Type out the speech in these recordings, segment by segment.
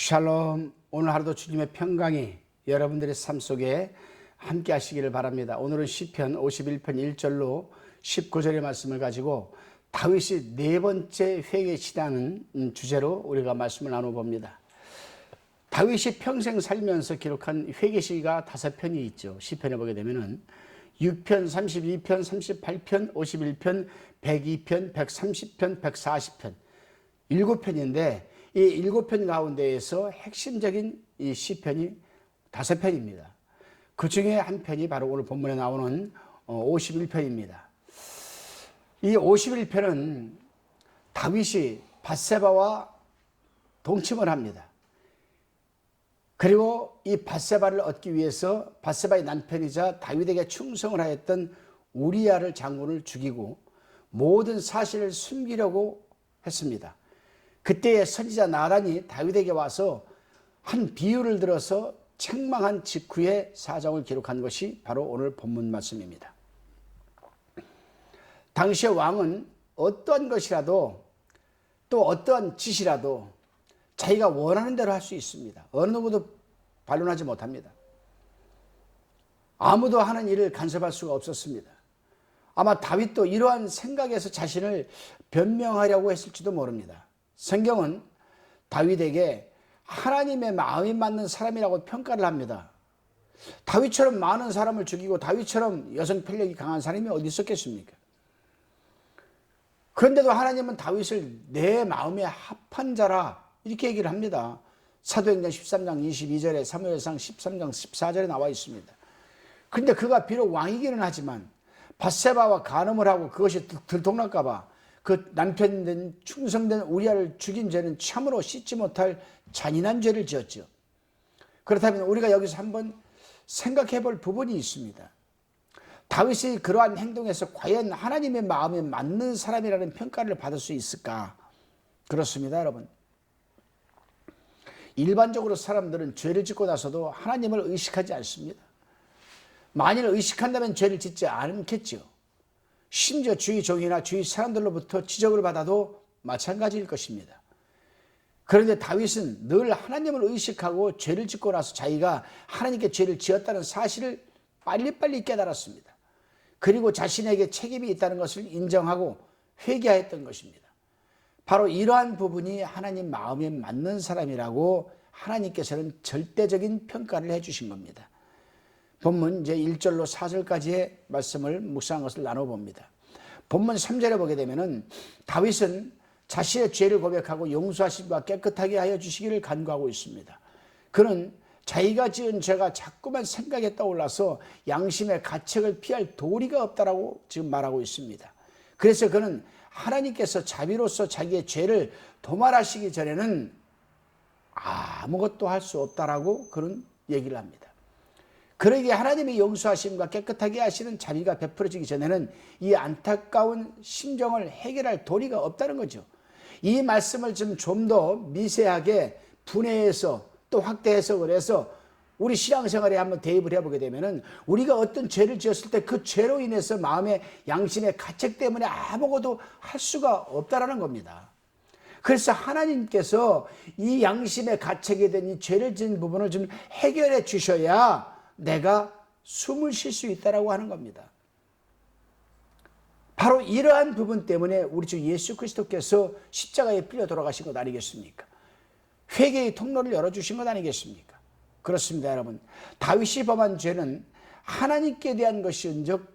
샬롬. 오늘 하루도 주님의 평강이 여러분들의 삶 속에 함께 하시기를 바랍니다. 오늘은 시편 51편 1절로 19절의 말씀을 가지고 다윗이 네 번째 회개시다는 주제로 우리가 말씀을 나눠봅니다. 다윗이 평생 살면서 기록한 회개시가 5편이 있죠. 시편에 보게 되면은 6편, 32편, 38편, 51편, 102편, 130편, 140편 7편인데 이 7편 가운데에서 핵심적인 이 시편이 5편입니다. 그 중에 한 편이 바로 오늘 본문에 나오는 51편입니다. 이 51편은 다윗이 밧세바와 동침을 합니다. 그리고 이 밧세바를 얻기 위해서 밧세바의 남편이자 다윗에게 충성을 하였던 우리야를 장군을 죽이고 모든 사실을 숨기려고 했습니다. 그때의 선지자 나단이 다윗에게 와서 한 비유를 들어서 책망한 직후의 사정을 기록한 것이 바로 오늘 본문 말씀입니다. 당시의 왕은 어떠한 것이라도 또 어떠한 짓이라도 자기가 원하는 대로 할 수 있습니다. 어느 누구도 반론하지 못합니다. 아무도 하는 일을 간섭할 수가 없었습니다. 아마 다윗도 이러한 생각에서 자신을 변명하려고 했을지도 모릅니다. 성경은 다윗에게 하나님의 마음이 맞는 사람이라고 평가를 합니다. 다윗처럼 많은 사람을 죽이고 다윗처럼 여성 편력이 강한 사람이 어디 있었겠습니까? 그런데도 하나님은 다윗을 내 마음에 합한 자라 이렇게 얘기를 합니다. 사도행전 13장 22절에 사무엘상 13장 14절에 나와 있습니다. 그런데 그가 비록 왕이기는 하지만 밧세바와 간음을 하고 그것이 들통날까 봐 그 남편된 충성된 우리야를 죽인 죄는 참으로 씻지 못할 잔인한 죄를 지었죠. 그렇다면 우리가 여기서 한번 생각해 볼 부분이 있습니다. 다윗이 그러한 행동에서 과연 하나님의 마음에 맞는 사람이라는 평가를 받을 수 있을까? 그렇습니다, 여러분. 일반적으로 사람들은 죄를 짓고 나서도 하나님을 의식하지 않습니다. 만일 의식한다면 죄를 짓지 않겠죠. 심지어 주위 종이나 주위 사람들로부터 지적을 받아도 마찬가지일 것입니다. 그런데 다윗은 늘 하나님을 의식하고 죄를 짓고 나서 자기가 하나님께 죄를 지었다는 사실을 빨리빨리 깨달았습니다. 그리고 자신에게 책임이 있다는 것을 인정하고 회개하였던 것입니다. 바로 이러한 부분이 하나님 마음에 맞는 사람이라고 하나님께서는 절대적인 평가를 해주신 겁니다. 본문 이제 1절로 4절까지의 말씀을 묵상한 것을 나눠봅니다. 본문 3절에 보게 되면은 다윗은 자신의 죄를 고백하고 용서하심과 깨끗하게 하여 주시기를 간구하고 있습니다. 그는 자기가 지은 죄가 자꾸만 생각에 떠올라서 양심의 가책을 피할 도리가 없다라고 지금 말하고 있습니다. 그래서 그는 하나님께서 자비로서 자기의 죄를 도말하시기 전에는 아무것도 할 수 없다라고 그런 얘기를 합니다. 그러기에 하나님의 용서하심과 깨끗하게 하시는 자비가 베풀어지기 전에는 이 안타까운 심정을 해결할 도리가 없다는 거죠. 이 말씀을 좀 더 미세하게 분해해서 또 확대 해석을 해서 우리 신앙생활에 한번 대입을 해보게 되면은 우리가 어떤 죄를 지었을 때 그 죄로 인해서 마음의 양심의 가책 때문에 아무것도 할 수가 없다라는 겁니다. 그래서 하나님께서 이 양심의 가책이 된 이 죄를 지은 부분을 좀 해결해 주셔야 내가 숨을 쉴 수 있다라고 하는 겁니다. 바로 이러한 부분 때문에 우리 주 예수 그리스도께서 십자가에 끌려 돌아가신 것 아니겠습니까? 회개의 통로를 열어주신 것 아니겠습니까? 그렇습니다, 여러분. 다윗이 범한 죄는 하나님께 대한 것인즉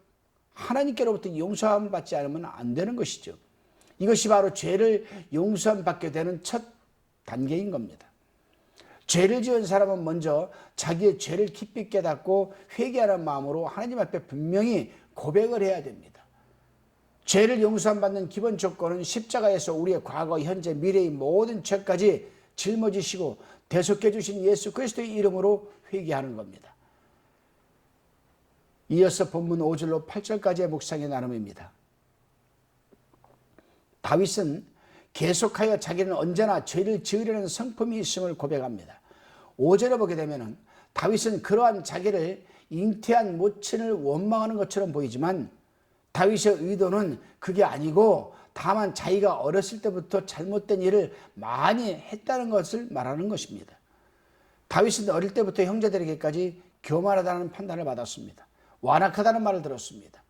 하나님께로부터 용서함 받지 않으면 안 되는 것이죠. 이것이 바로 죄를 용서함 받게 되는 첫 단계인 겁니다. 죄를 지은 사람은 먼저 자기의 죄를 깊이 깨닫고 회개하는 마음으로 하나님 앞에 분명히 고백을 해야 됩니다. 죄를 용서함 받는 기본 조건은 십자가에서 우리의 과거, 현재, 미래의 모든 죄까지 짊어지시고 대속해 주신 예수 그리스도의 이름으로 회개하는 겁니다. 이어서 본문 5절로 8절까지의 묵상의 나눔입니다. 다윗은 계속하여 자기는 언제나 죄를 지으려는 성품이 있음을 고백합니다. 5절에 보게 되면 다윗은 그러한 자기를 잉태한 모친을 원망하는 것처럼 보이지만 다윗의 의도는 그게 아니고 다만 자기가 어렸을 때부터 잘못된 일을 많이 했다는 것을 말하는 것입니다. 다윗은 어릴 때부터 형제들에게까지 교만하다는 판단을 받았습니다. 완악하다는 말을 들었습니다.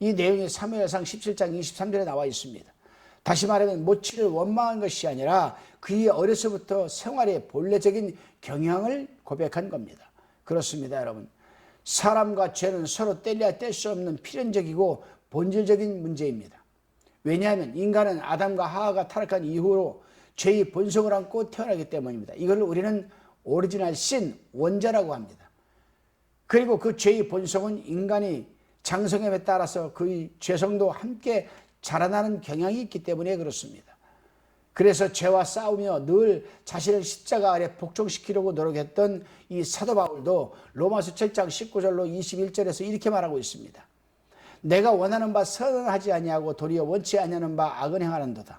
이 내용이 사무엘상 17장 23절에 나와 있습니다. 다시 말하면 모치를 원망한 것이 아니라 그의 어려서부터 생활의 본래적인 경향을 고백한 겁니다. 그렇습니다, 여러분. 사람과 죄는 서로 떼려야 뗄 수 없는 필연적이고 본질적인 문제입니다. 왜냐하면 인간은 아담과 하와가 타락한 이후로 죄의 본성을 안고 태어나기 때문입니다. 이걸 우리는 오리지널 신, 원자라고 합니다. 그리고 그 죄의 본성은 인간이 장성함에 따라서 그의 죄성도 함께 자라나는 경향이 있기 때문에 그렇습니다. 그래서 죄와 싸우며 늘 자신을 십자가 아래 복종시키려고 노력했던 이 사도 바울도 로마서 7장 19절로 21절에서 이렇게 말하고 있습니다. 내가 원하는 바 선은 하지 아니하고 도리어 원치 아니하는 바 악은 행하는도다.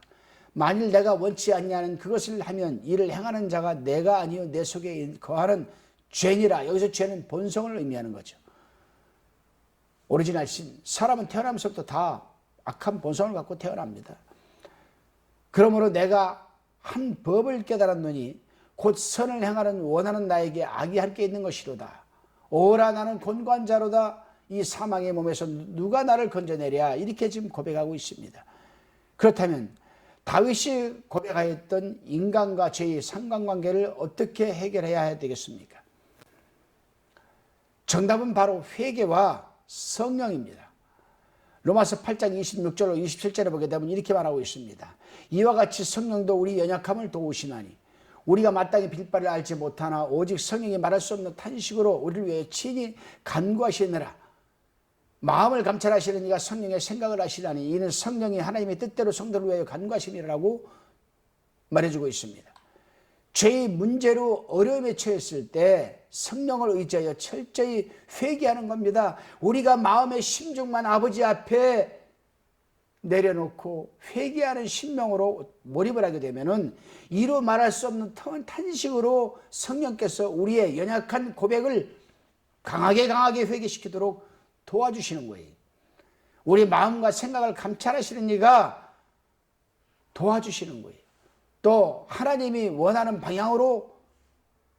만일 내가 원치 아니하는 그것을 하면 이를 행하는 자가 내가 아니요 내 속에 거하는 죄니라. 여기서 죄는 본성을 의미하는 거죠. 오리지널 신. 사람은 태어나면서부터 다 악한 본성을 갖고 태어납니다. 그러므로 내가 한 법을 깨달았노니 곧 선을 행하는 원하는 나에게 악이 함께 있는 것이로다. 오라 나는 곤고한자로다. 이 사망의 몸에서 누가 나를 건져내랴. 이렇게 지금 고백하고 있습니다. 그렇다면 다윗이 고백하였던 인간과 죄의 상관관계를 어떻게 해결해야 되겠습니까? 정답은 바로 회개와 성령입니다. 로마서 8장 26절로 27절에 보게 되면 이렇게 말하고 있습니다. 이와 같이 성령도 우리 연약함을 도우시나니 우리가 마땅히 빌 바를 알지 못하나 오직 성령이 말할 수 없는 탄식으로 우리를 위해 친히 간구하시느라. 마음을 감찰하시는 이가 성령의 생각을 하시라니 이는 성령이 하나님의 뜻대로 성도를 위하여 간구하심이라고 말해주고 있습니다. 죄의 문제로 어려움에 처했을 때 성령을 의지하여 철저히 회개하는 겁니다. 우리가 마음의 심중만 아버지 앞에 내려놓고 회개하는 심령으로 몰입을 하게 되면은 이루 말할 수 없는 탄식으로 성령께서 우리의 연약한 고백을 강하게 회개시키도록 도와주시는 거예요. 우리 마음과 생각을 감찰하시는 이가 도와주시는 거예요. 또 하나님이 원하는 방향으로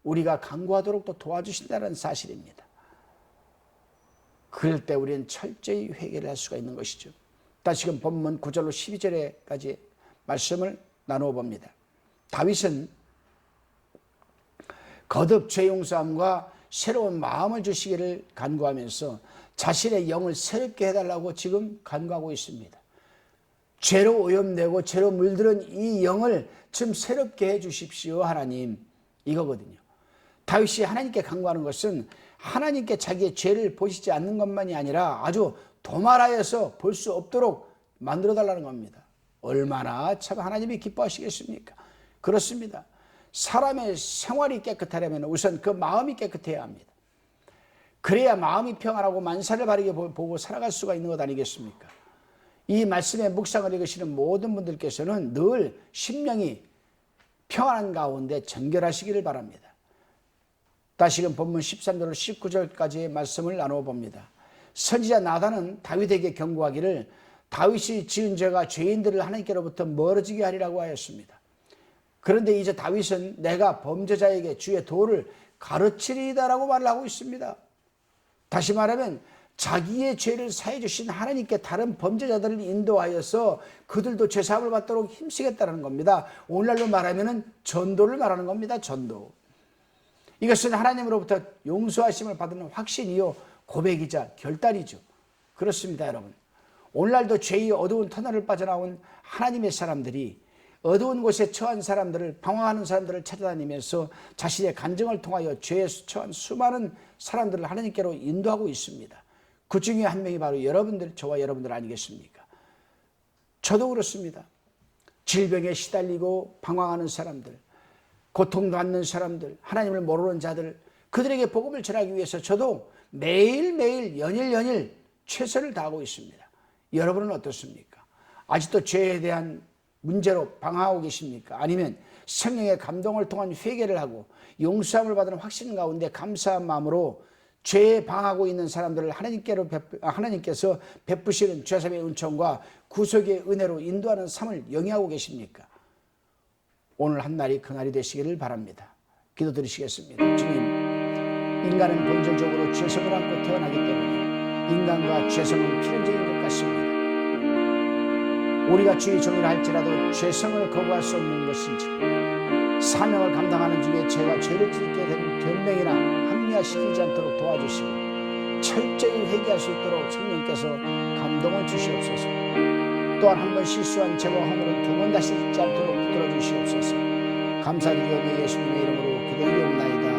우리가 간구하도록 또 도와주신다는 사실입니다. 그럴 때 우리는 철저히 회개를 할 수가 있는 것이죠. 다시금 본문 9절로 12절에까지 말씀을 나누어 봅니다. 다윗은 거듭 죄 용서함과 새로운 마음을 주시기를 간구하면서 자신의 영을 새롭게 해달라고 지금 간구하고 있습니다. 죄로 오염되고 죄로 물들은 이 영을 좀 새롭게 해 주십시오 하나님, 이거거든요. 다윗이 하나님께 간구하는 것은 하나님께 자기의 죄를 보시지 않는 것만이 아니라 아주 도말하여서 볼 수 없도록 만들어 달라는 겁니다. 얼마나 참 하나님이 기뻐하시겠습니까? 그렇습니다. 사람의 생활이 깨끗하려면 우선 그 마음이 깨끗해야 합니다. 그래야 마음이 평안하고 만사를 바르게 보고 살아갈 수가 있는 것 아니겠습니까? 이 말씀의 묵상을 읽으시는 모든 분들께서는 늘 심령이 평안한 가운데 정결하시기를 바랍니다. 다시금 본문 13절로 19절까지의 말씀을 나누어 봅니다. 선지자 나단은 다윗에게 경고하기를 다윗이 지은 죄가 죄인들을 하나님께로부터 멀어지게 하리라고 하였습니다. 그런데 이제 다윗은 내가 범죄자에게 주의 도를 가르치리다라고 말을 하고 있습니다. 다시 말하면 자기의 죄를 사해 주신 하나님께 다른 범죄자들을 인도하여서 그들도 죄사함을 받도록 힘쓰겠다는 겁니다. 오늘날로 말하면 전도를 말하는 겁니다. 전도. 이것은 하나님으로부터 용서하심을 받는 확신이요 고백이자 결단이죠. 그렇습니다, 여러분. 오늘날도 죄의 어두운 터널을 빠져나온 하나님의 사람들이 어두운 곳에 처한 사람들을, 방황하는 사람들을 찾아다니면서 자신의 간증을 통하여 죄에 처한 수많은 사람들을 하나님께로 인도하고 있습니다. 그 중에 한 명이 바로 여러분들, 저와 여러분들 아니겠습니까? 저도 그렇습니다. 질병에 시달리고 방황하는 사람들, 고통받는 사람들, 하나님을 모르는 자들, 그들에게 복음을 전하기 위해서 저도 매일매일 연일 최선을 다하고 있습니다. 여러분은 어떻습니까? 아직도 죄에 대한 문제로 방황하고 계십니까? 아니면 성령의 감동을 통한 회개를 하고 용서함을 받는 확신 가운데 감사한 마음으로 죄에 방황하고 있는 사람들을 하나님께서 베푸시는 죄사함의 은총과 구속의 은혜로 인도하는 삶을 영위하고 계십니까? 오늘 한 날이 그날이 되시기를 바랍니다. 기도드리시겠습니다. 주님, 인간은 본질적으로 죄성을 안고 태어나기 때문에 인간과 죄성은 필연적인 것 같습니다. 우리가 주의 종이라 할지라도 죄성을 거부할 수 없는 것인지, 사명을 감당하는 중에 죄와 죄를 짓게 된 변명이나 합리화시키지 않도록 도와주시고 철저히 회개할 수 있도록 성령께서 감동을 주시옵소서. 또한 한 번 실수한 죄와 허물은 두 번 다시 짓지 않도록 붙들어 주시옵소서. 감사드리오며 예수님의 이름으로 기도드리옵나이다.